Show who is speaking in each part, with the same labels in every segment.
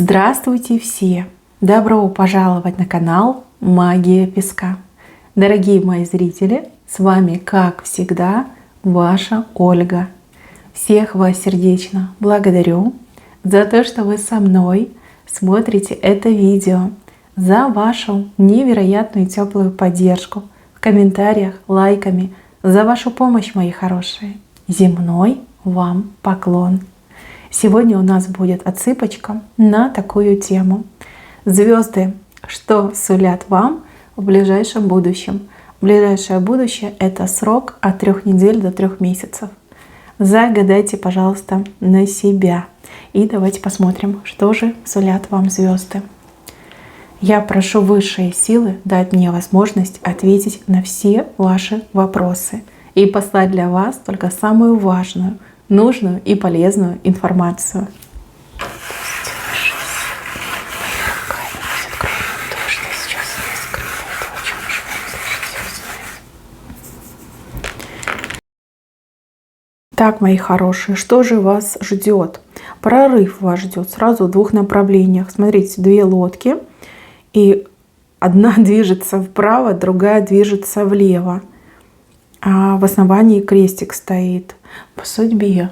Speaker 1: Здравствуйте все! Добро пожаловать на канал Магия Песка. Дорогие мои зрители, с вами, как всегда, ваша Ольга. Всех вас сердечно благодарю за то, что вы со мной смотрите это видео, за вашу невероятную теплую поддержку в комментариях, лайками, за вашу помощь, мои хорошие. Земной вам поклон! Сегодня у нас будет отсыпочка на такую тему. Звезды, что сулят вам в ближайшем будущем? Ближайшее будущее — это срок от 3 недель до 3 месяцев. Загадайте, пожалуйста, на себя. И давайте посмотрим, что же сулят вам звезды. Я прошу высшие силы дать мне возможность ответить на все ваши вопросы и послать для вас только самую важную, нужную и полезную информацию. Так, мои хорошие, что же вас ждет? Прорыв вас ждет сразу в двух направлениях. Смотрите, две лодки, и одна движется вправо, другая движется влево. А в основании крестик стоит. По судьбе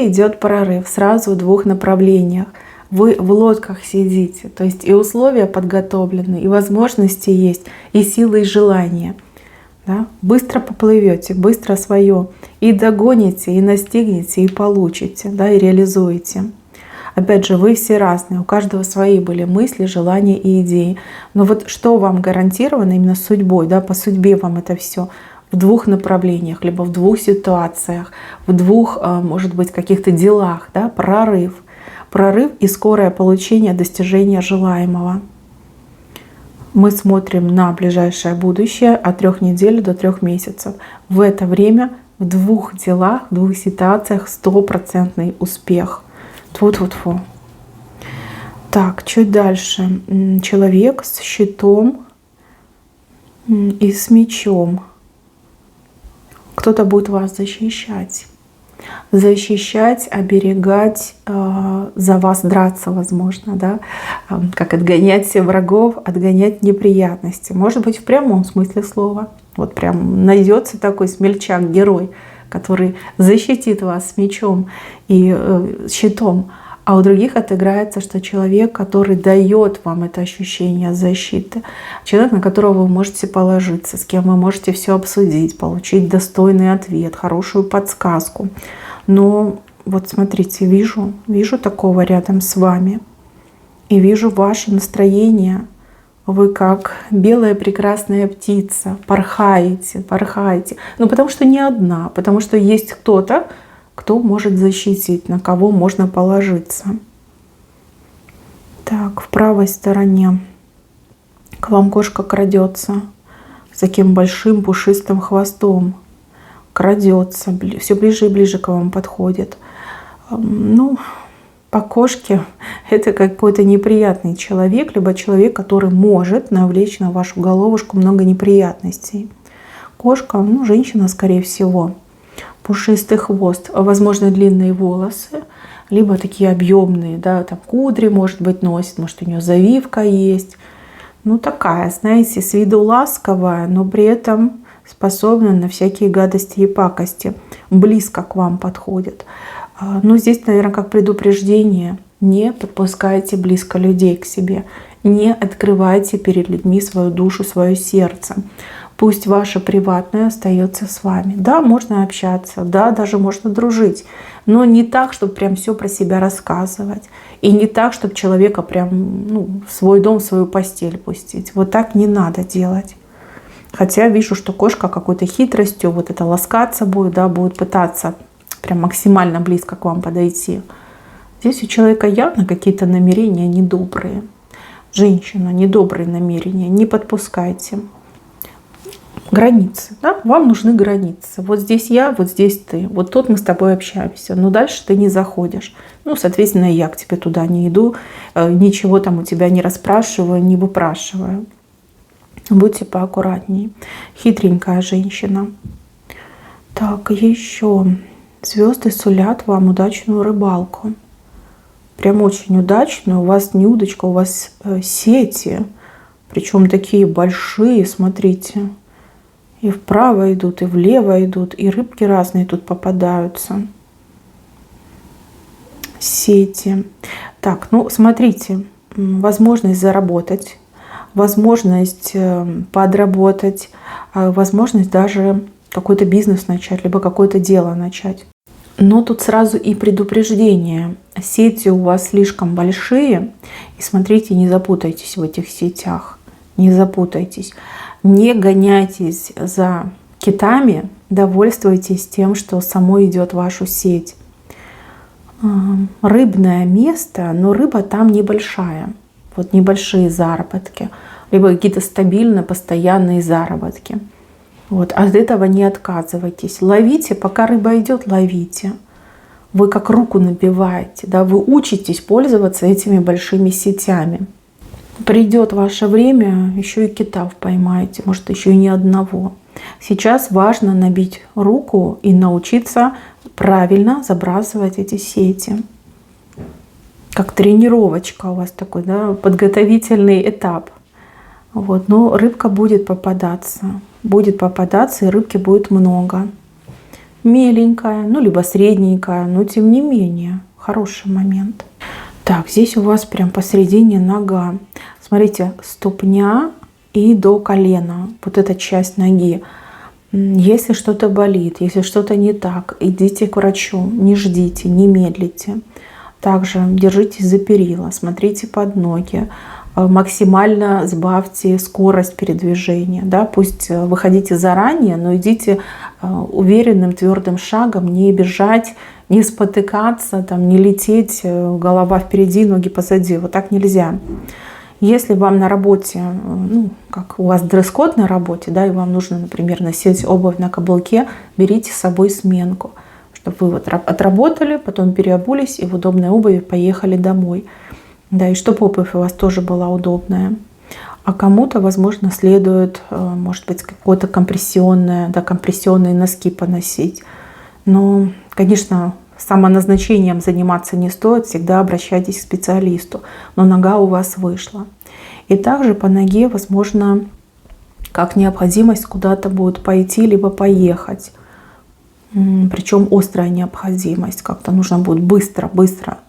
Speaker 1: идет прорыв сразу в двух направлениях. Вы в лодках сидите, то есть и условия подготовлены, и возможности есть, и силы, и желания. Да? Быстро поплывете, быстро свое и догоните, и настигнете, и получите, да, и реализуете. Опять же, вы все разные, у каждого свои были мысли, желания и идеи. Но вот что вам гарантировано именно судьбой, да, по судьбе вам это все в двух направлениях, либо в двух ситуациях, в двух, может быть, каких-то делах, да, прорыв и скорое получение, достижение желаемого. Мы смотрим на ближайшее будущее от 3 недель до 3 месяцев. В это время в двух делах, в двух ситуациях 100% успех. Тьфу-тьфу-тьфу. Так, чуть дальше. Человек с щитом и с мечом. Кто-то будет вас защищать. Защищать, оберегать, за вас драться, возможно, да? Как отгонять всех врагов, отгонять неприятности. Может быть, в прямом смысле слова. Вот прям найдется такой смельчак, герой, который защитит вас с мечом и щитом. А у других отыграется, что человек, который дает вам это ощущение защиты, человек, на которого вы можете положиться, с кем вы можете все обсудить, получить достойный ответ, хорошую подсказку. Но вот смотрите, вижу такого рядом с вами, и вижу ваше настроение. Вы как белая прекрасная птица, порхаете. Ну, потому что не одна, потому что есть кто-то, кто может защитить, на кого можно положиться. Так, в правой стороне к вам кошка крадется с таким большим пушистым хвостом. Крадется, все ближе и ближе к вам подходит. Ну, по кошке это какой-то неприятный человек, либо человек, который может навлечь на вашу головушку много неприятностей. Кошка, ну, женщина, скорее всего. Пушистый хвост, возможно, длинные волосы, либо такие объемные, да, там кудри, может быть, носит, может, у нее завивка есть. Ну, такая, знаете, с виду ласковая, но при этом способна на всякие гадости и пакости. Близко к вам подходит. Но здесь, наверное, как предупреждение: не подпускайте близко людей к себе, не открывайте перед людьми свою душу, свое сердце. Пусть ваше приватное остается с вами. Да, можно общаться, да, даже можно дружить, но не так, чтобы прям все про себя рассказывать. И не так, чтобы человека прям, ну, в свой дом, в свою постель пустить. Вот так не надо делать. Хотя вижу, что кошка какой-то хитростью вот это ласкаться будет, да, будет пытаться прям максимально близко к вам подойти. Здесь у человека явно какие-то намерения недобрые. Женщина, недобрые намерения, не подпускайте. Границы, да? Вам нужны границы. Вот здесь я, вот здесь ты. Вот тут мы с тобой общаемся. Но дальше ты не заходишь. Ну, соответственно, я к тебе туда не иду. Ничего там у тебя не расспрашиваю, не выпрашиваю. Будьте поаккуратнее. Хитренькая женщина. Так, еще. Звезды сулят вам удачную рыбалку. Прям очень удачно. У вас не удочка, у вас сети. Причем такие большие, смотрите. И вправо идут, и влево идут. И рыбки разные тут попадаются. Сети. Так, ну смотрите. Возможность заработать. Возможность подработать. Возможность даже какой-то бизнес начать, либо какое-то дело начать. Но тут сразу и предупреждение. Сети у вас слишком большие. И смотрите, не запутайтесь в этих сетях. Не запутайтесь. Не гоняйтесь за китами. Довольствуйтесь тем, что само идет в вашу сеть. Рыбное место, но рыба там небольшая. Вот небольшие заработки. Либо какие-то стабильные, постоянные заработки. Вот, от этого не отказывайтесь. Ловите, пока рыба идет, ловите. Вы как руку набиваете, да, вы учитесь пользоваться этими большими сетями. Придет ваше время, еще и китов поймаете, может еще и не одного. Сейчас важно набить руку и научиться правильно забрасывать эти сети. Как тренировочка у вас такой, да, подготовительный этап. Вот, но рыбка будет попадаться. Будет попадаться, и рыбки будет много. Меленькая, ну либо средненькая, но тем не менее, хороший момент. Так, здесь у вас прям посередине нога. Смотрите, ступня и до колена. Вот эта часть ноги. Если что-то болит, если что-то не так, идите к врачу. Не ждите, не медлите. Также держитесь за перила, смотрите под ноги. Максимально сбавьте скорость передвижения. Да? Пусть выходите заранее, но идите уверенным, твердым шагом, не бежать, не спотыкаться, там, не лететь, голова впереди, ноги позади. Вот так нельзя. Если вам на работе, ну, как у вас дресс-код на работе, да, и вам нужно, например, носить обувь на каблуке, берите с собой сменку, чтобы вы вот отработали, потом переобулись и в удобной обуви поехали домой. Да, и чтобы обувь у вас тоже была удобная. А кому-то, возможно, следует, может быть, какое-то компрессионное, да, компрессионные носки поносить. Но, конечно, самоназначением заниматься не стоит. Всегда обращайтесь к специалисту. Но нога у вас вышла. И также по ноге, возможно, как необходимость куда-то будет пойти, либо поехать. Причем острая необходимость. Как-то нужно будет быстро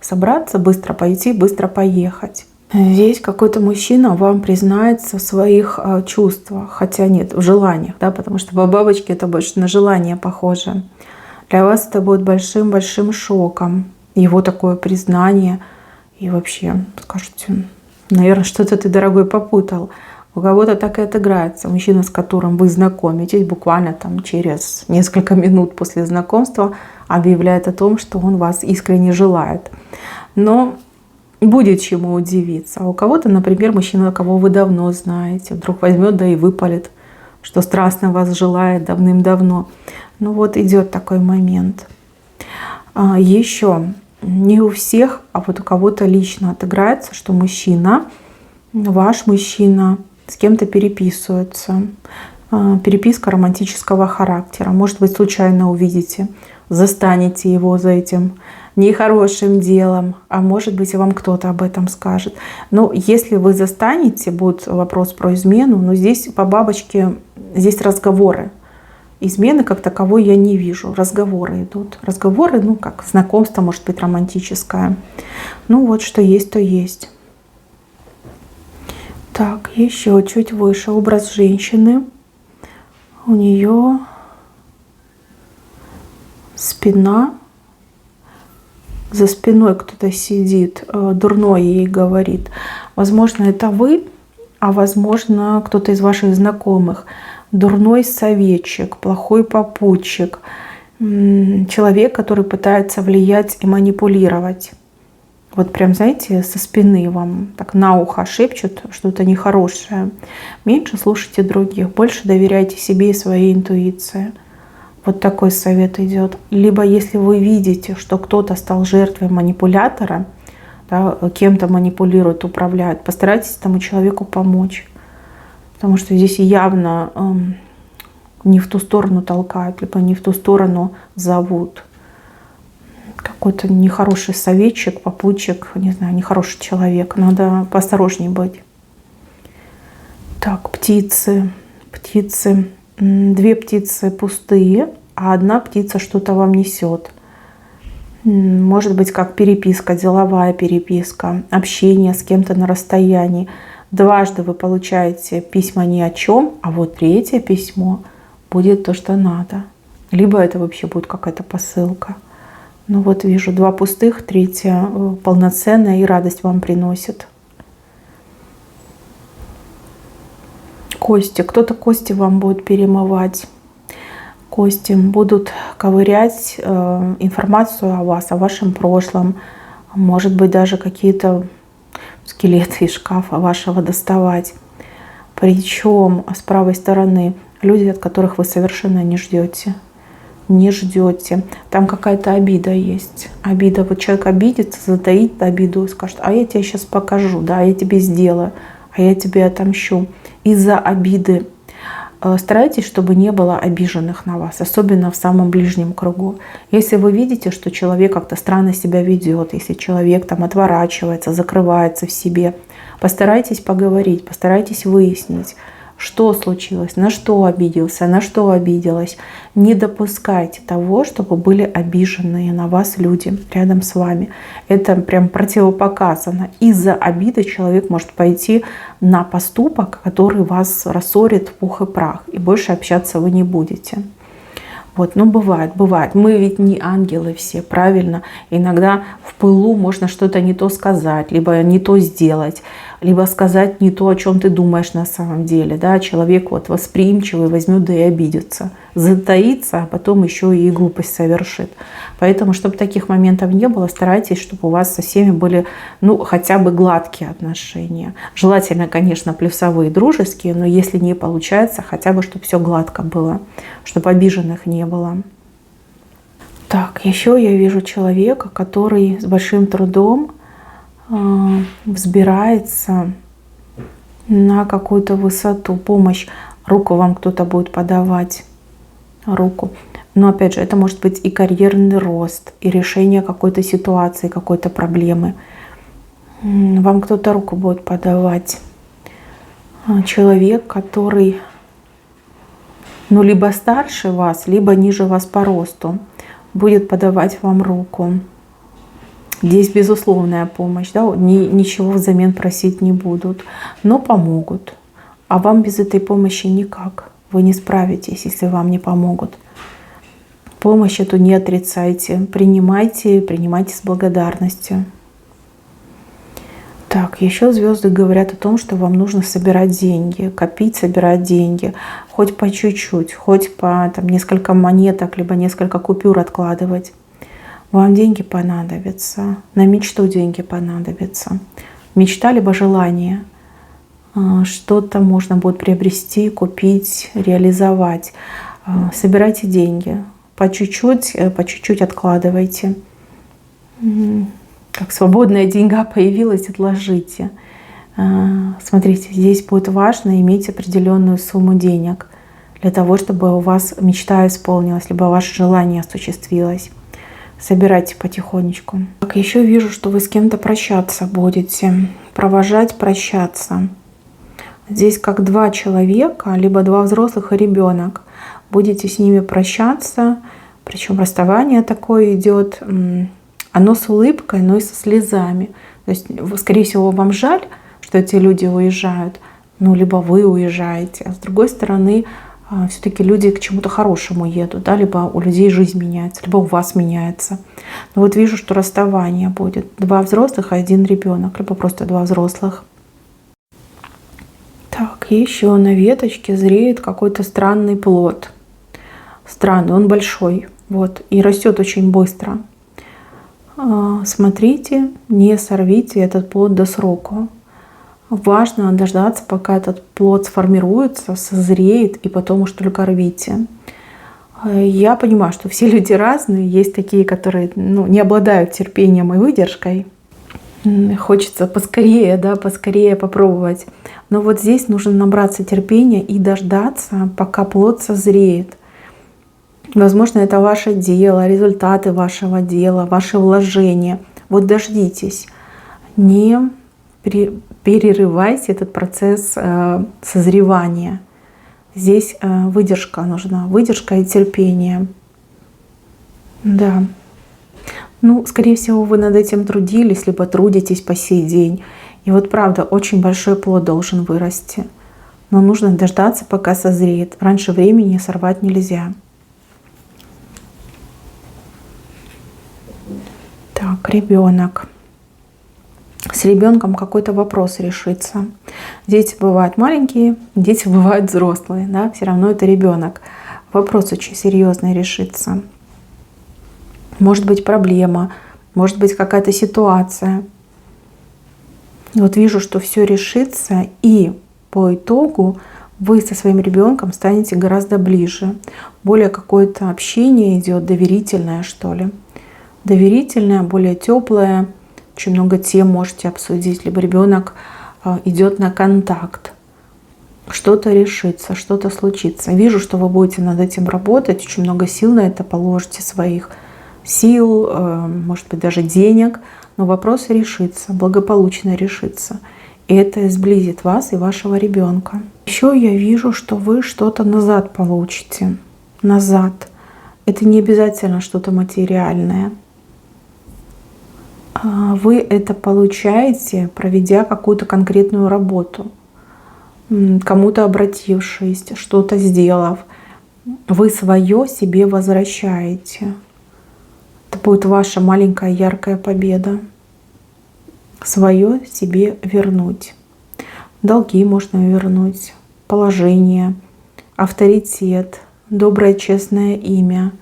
Speaker 1: собраться, быстро пойти, быстро поехать. Здесь какой-то мужчина вам признается в своих чувствах. Хотя нет, в желаниях. Да, потому что по бабочке это больше на желание похоже. Для вас это будет большим-большим шоком. Его такое признание. И вообще, скажете, наверное, что-то ты, дорогой, попутал. У кого-то так и отыграется. Мужчина, с которым вы знакомитесь, буквально там через несколько минут после знакомства объявляет о том, что он вас искренне желает. Но будет чему удивиться. А у кого-то, например, мужчина, кого вы давно знаете, вдруг возьмет, да и выпалит, что страстно вас желает давным-давно. Ну вот идет такой момент. Еще не у всех, а вот у кого-то лично отыграется, что мужчина, ваш мужчина, с кем-то переписывается. Переписка романтического характера. Может быть, случайно увидите, застанете его за этим нехорошим делом, а может быть, и вам кто-то об этом скажет. Но если вы застанете, будет вопрос про измену, но здесь по бабочке, здесь разговоры. Измены как таковой я не вижу. Разговоры идут. Разговоры, ну как знакомство, может быть, романтическое. Ну вот, что есть, то есть. Так, еще чуть выше образ женщины. У нее спина. За спиной кто-то сидит, дурной ей говорит. Возможно, это вы, а возможно, кто-то из ваших знакомых. Дурной советчик, плохой попутчик. Человек, который пытается влиять и манипулировать. Вот прям, знаете, со спины вам так на ухо шепчут что-то нехорошее. Меньше слушайте других, больше доверяйте себе и своей интуиции. Вот такой совет идет. Либо если вы видите, что кто-то стал жертвой манипулятора, да, кем-то манипулирует, управляет, постарайтесь этому человеку помочь. Потому что здесь явно не в ту сторону толкают, либо не в ту сторону зовут. какой-то нехороший советчик, попутчик, не знаю, нехороший человек. Надо поосторожней быть. Так, птицы. Птицы. 2 птицы пустые, а 1 птица что-то вам несет. Может быть, как переписка, деловая переписка, общение с кем-то на расстоянии. Дважды вы получаете письма ни о чем, а вот 3-е письмо будет то, что надо. Либо это вообще будет какая-то посылка. Ну вот вижу 2 пустых, 3-я полноценная и радость вам приносит. Кости. Кто-то кости вам будет перемывать. Кости будут ковырять информацию о вас, о вашем прошлом. Может быть, даже какие-то скелеты из шкафа вашего доставать. Причем с правой стороны люди, от которых вы совершенно не ждете. Не ждете. Там какая-то обида есть. Обида. Вот человек обидится, затаит обиду и скажет: а я тебе сейчас покажу, да, я тебе сделаю, а я тебе отомщу. Из-за обиды. Старайтесь, чтобы не было обиженных на вас, особенно в самом ближнем кругу. Если вы видите, что человек как-то странно себя ведет, если человек там отворачивается, закрывается в себе, постарайтесь поговорить, постарайтесь выяснить, что случилось, на что обиделся, на что обиделась. Не допускайте того, чтобы были обиженные на вас люди рядом с вами. Это прям противопоказано. Из-за обиды человек может пойти на поступок, который вас рассорит в пух и прах, и больше общаться вы не будете. Вот, ну бывает. Мы ведь не ангелы все, правильно? Иногда в пылу можно что-то не то сказать, либо не то сделать, либо сказать не то, о чем ты думаешь на самом деле. Да? Человек вот восприимчивый возьмет да и обидится, затаится, а потом еще и глупость совершит. Поэтому, чтобы таких моментов не было, старайтесь, чтобы у вас со всеми были, ну, хотя бы гладкие отношения. Желательно, конечно, плюсовые, дружеские, но если не получается, хотя бы, чтобы все гладко было, чтобы обиженных не было. Так, еще я вижу человека, который с большим трудом взбирается на какую-то высоту. Помощь. Руку вам кто-то будет подавать. Руку. Но опять же, это может быть и карьерный рост, и решение какой-то ситуации, какой-то проблемы. Вам кто-то руку будет подавать. Человек, который либо старше вас, либо ниже вас по росту, будет подавать вам руку. Здесь безусловная помощь, да? Ничего взамен просить не будут, но помогут. А вам без этой помощи никак. Вы не справитесь, если вам не помогут. Помощь эту не отрицайте, принимайте с благодарностью. Так, еще звезды говорят о том, что вам нужно собирать деньги, копить, собирать деньги. Хоть по чуть-чуть, хоть по несколько монеток, либо несколько купюр откладывать. Вам деньги понадобятся, на мечту деньги понадобятся. Мечта либо желание. Что-то можно будет приобрести, купить, реализовать. Собирайте деньги. По чуть-чуть откладывайте. Как свободная деньга появилась, отложите. Смотрите, здесь будет важно иметь определенную сумму денег для того, чтобы у вас мечта исполнилась, либо ваше желание осуществилось. Собирайте потихонечку. Так, еще вижу, что вы с кем-то прощаться будете. Провожать, прощаться. Здесь как 2 человека, либо 2 взрослых и ребенок. Будете с ними прощаться. Причем расставание такое идет. Оно с улыбкой, но и со слезами. То есть, скорее всего, вам жаль, что эти люди уезжают. Либо вы уезжаете. А с другой стороны, все-таки люди к чему-то хорошему едут, да, либо у людей жизнь меняется, либо у вас меняется. Но вот вижу, что расставание будет. 2 взрослых и 1 ребенок, либо просто 2 взрослых. Так, еще на веточке зреет какой-то странный плод. Странный, он большой, вот, и растет очень быстро. Смотрите, не сорвите этот плод до срока. Важно дождаться, пока этот плод сформируется, созреет, и потом уж только рвите. Я понимаю, что все люди разные. Есть такие, которые не обладают терпением и выдержкой. Хочется поскорее попробовать. Но вот здесь нужно набраться терпения и дождаться, пока плод созреет. Возможно, это ваше дело, результаты вашего дела, ваши вложения. Вот дождитесь. Не перерывайте этот процесс созревания. Здесь выдержка нужна, выдержка и терпение. Да. Ну, скорее всего, вы над этим трудились, либо трудитесь по сей день. И вот правда, очень большой плод должен вырасти. Но нужно дождаться, пока созреет. Раньше времени сорвать нельзя. Так, ребенок. С ребенком какой-то вопрос решится. Дети бывают маленькие, дети бывают взрослые, да, все равно это ребенок. Вопрос очень серьезный решится. Может быть проблема, может быть какая-то ситуация. Вот вижу, что все решится, и по итогу вы со своим ребенком станете гораздо ближе. Более какое-то общение идет, доверительное, что ли. Доверительное, более теплое. Очень много тем можете обсудить. Либо ребенок идет на контакт. Что-то решится, что-то случится. Вижу, что вы будете над этим работать. Очень много сил на это положите, своих сил, может быть, даже денег. Но вопрос решится, благополучно решится. И это сблизит вас и вашего ребенка. Еще я вижу, что вы что-то назад получите. Назад. Это не обязательно что-то материальное. Вы это получаете, проведя какую-то конкретную работу, кому-то обратившись, что-то сделав. Вы свое себе возвращаете. Это будет ваша маленькая яркая победа. Свое себе вернуть. Долги можно вернуть, положение, авторитет, доброе честное имя.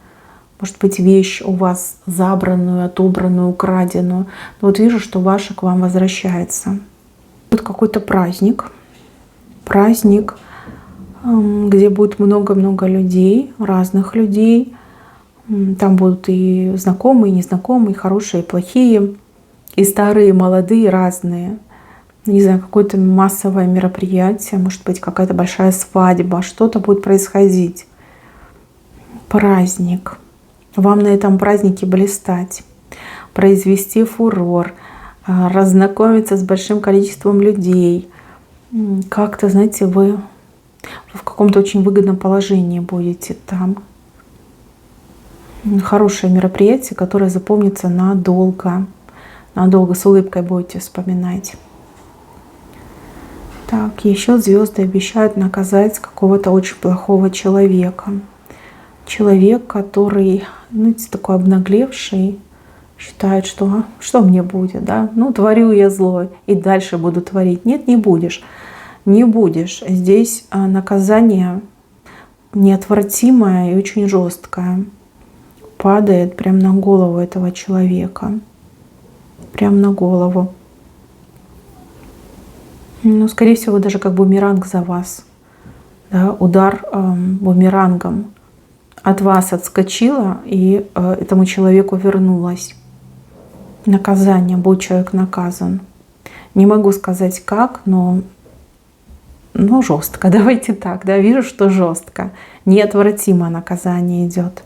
Speaker 1: Может быть, вещь у вас забранную, отобранную, украденную. Но вот вижу, что ваша к вам возвращается. Будет какой-то праздник. Праздник, где будет много-много людей, разных людей. Там будут и знакомые, и незнакомые, и хорошие, и плохие, и старые, и молодые, разные. Не знаю, какое-то массовое мероприятие, может быть, какая-то большая свадьба, что-то будет происходить. Праздник. Вам на этом празднике блистать, произвести фурор, разнакомиться с большим количеством людей. Как-то, знаете, вы в каком-то очень выгодном положении будете там. Хорошее мероприятие, которое запомнится надолго. Надолго, с улыбкой будете вспоминать. Так, еще звезды обещают наказать какого-то очень плохого человека. Человек, который, знаете, такой обнаглевший, считает, что мне будет, да? Ну, творю я зло и дальше буду творить. Нет, не будешь. Не будешь. Здесь наказание неотвратимое и очень жесткое. Падает прямо на голову этого человека. Прямо на голову. Ну, скорее всего, даже как бумеранг за вас. Да? Удар бумерангом. От вас отскочила и этому человеку вернулась. Наказание, будет человек наказан. Не могу сказать как, но жестко. Давайте так, да, вижу, что жестко. Неотвратимо наказание идет.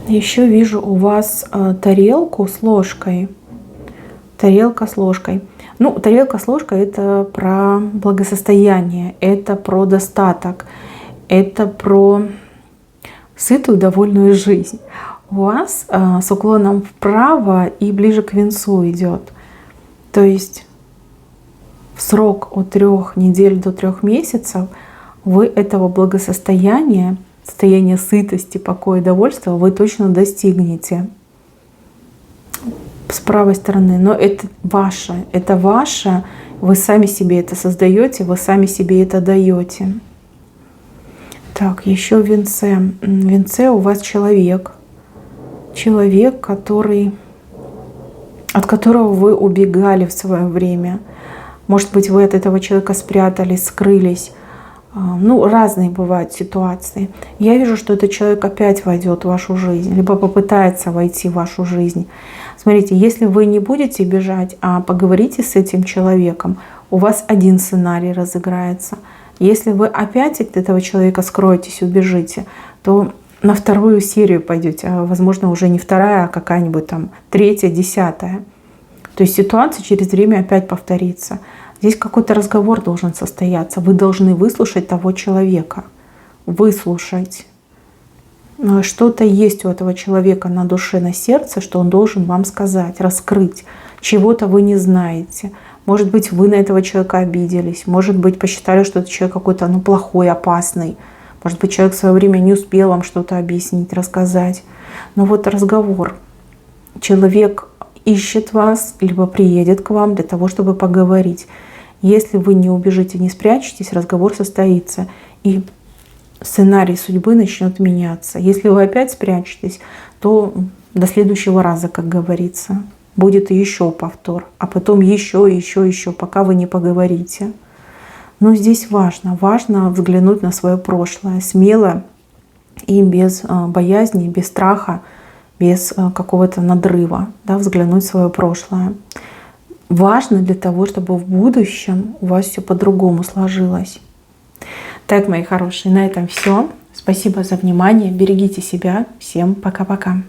Speaker 1: Еще вижу у вас тарелку с ложкой. Тарелка с ложкой. Ну, тарелка с ложкой — это про благосостояние, это про достаток, это про сытую, довольную жизнь. У вас с уклоном вправо и ближе к венцу идет. То есть в срок от 3 недель до 3 месяцев вы этого благосостояния, состояния сытости, покоя, довольства вы точно достигнете. С правой стороны. Но это ваше, вы сами себе это создаете, вы сами себе это даете. Так, еще в венце. В венце у вас человек. Человек, от которого вы убегали в свое время. Может быть, вы от этого человека спрятались, скрылись. Ну, разные бывают ситуации. Я вижу, что этот человек опять войдет в вашу жизнь, либо попытается войти в вашу жизнь. Смотрите, если вы не будете бежать, а поговорите с этим человеком, у вас один сценарий разыграется. Если вы опять от этого человека скроетесь, убежите, то на вторую серию пойдете, а возможно уже не вторая, а какая-нибудь там третья, 10-я. То есть ситуация через время опять повторится. Здесь какой-то разговор должен состояться. Вы должны выслушать того человека. Выслушать. Что-то есть у этого человека на душе, на сердце, что он должен вам сказать, раскрыть. Чего-то вы не знаете. Может быть, вы на этого человека обиделись. Может быть, посчитали, что этот человек какой-то плохой, опасный. Может быть, человек в свое время не успел вам что-то объяснить, рассказать. Но вот разговор. Человек ищет вас, либо приедет к вам для того, чтобы поговорить. Если вы не убежите, не спрячетесь, разговор состоится. И сценарий судьбы начнет меняться. Если вы опять спрячетесь, то до следующего раза, как говорится, будет еще повтор, а потом еще, пока вы не поговорите. Но здесь важно взглянуть на свое прошлое смело и без боязни, без страха, без какого-то надрыва, да, взглянуть в свое прошлое. Важно для того, чтобы в будущем у вас все по-другому сложилось. Так, мои хорошие, на этом все. Спасибо за внимание. Берегите себя. Всем пока-пока.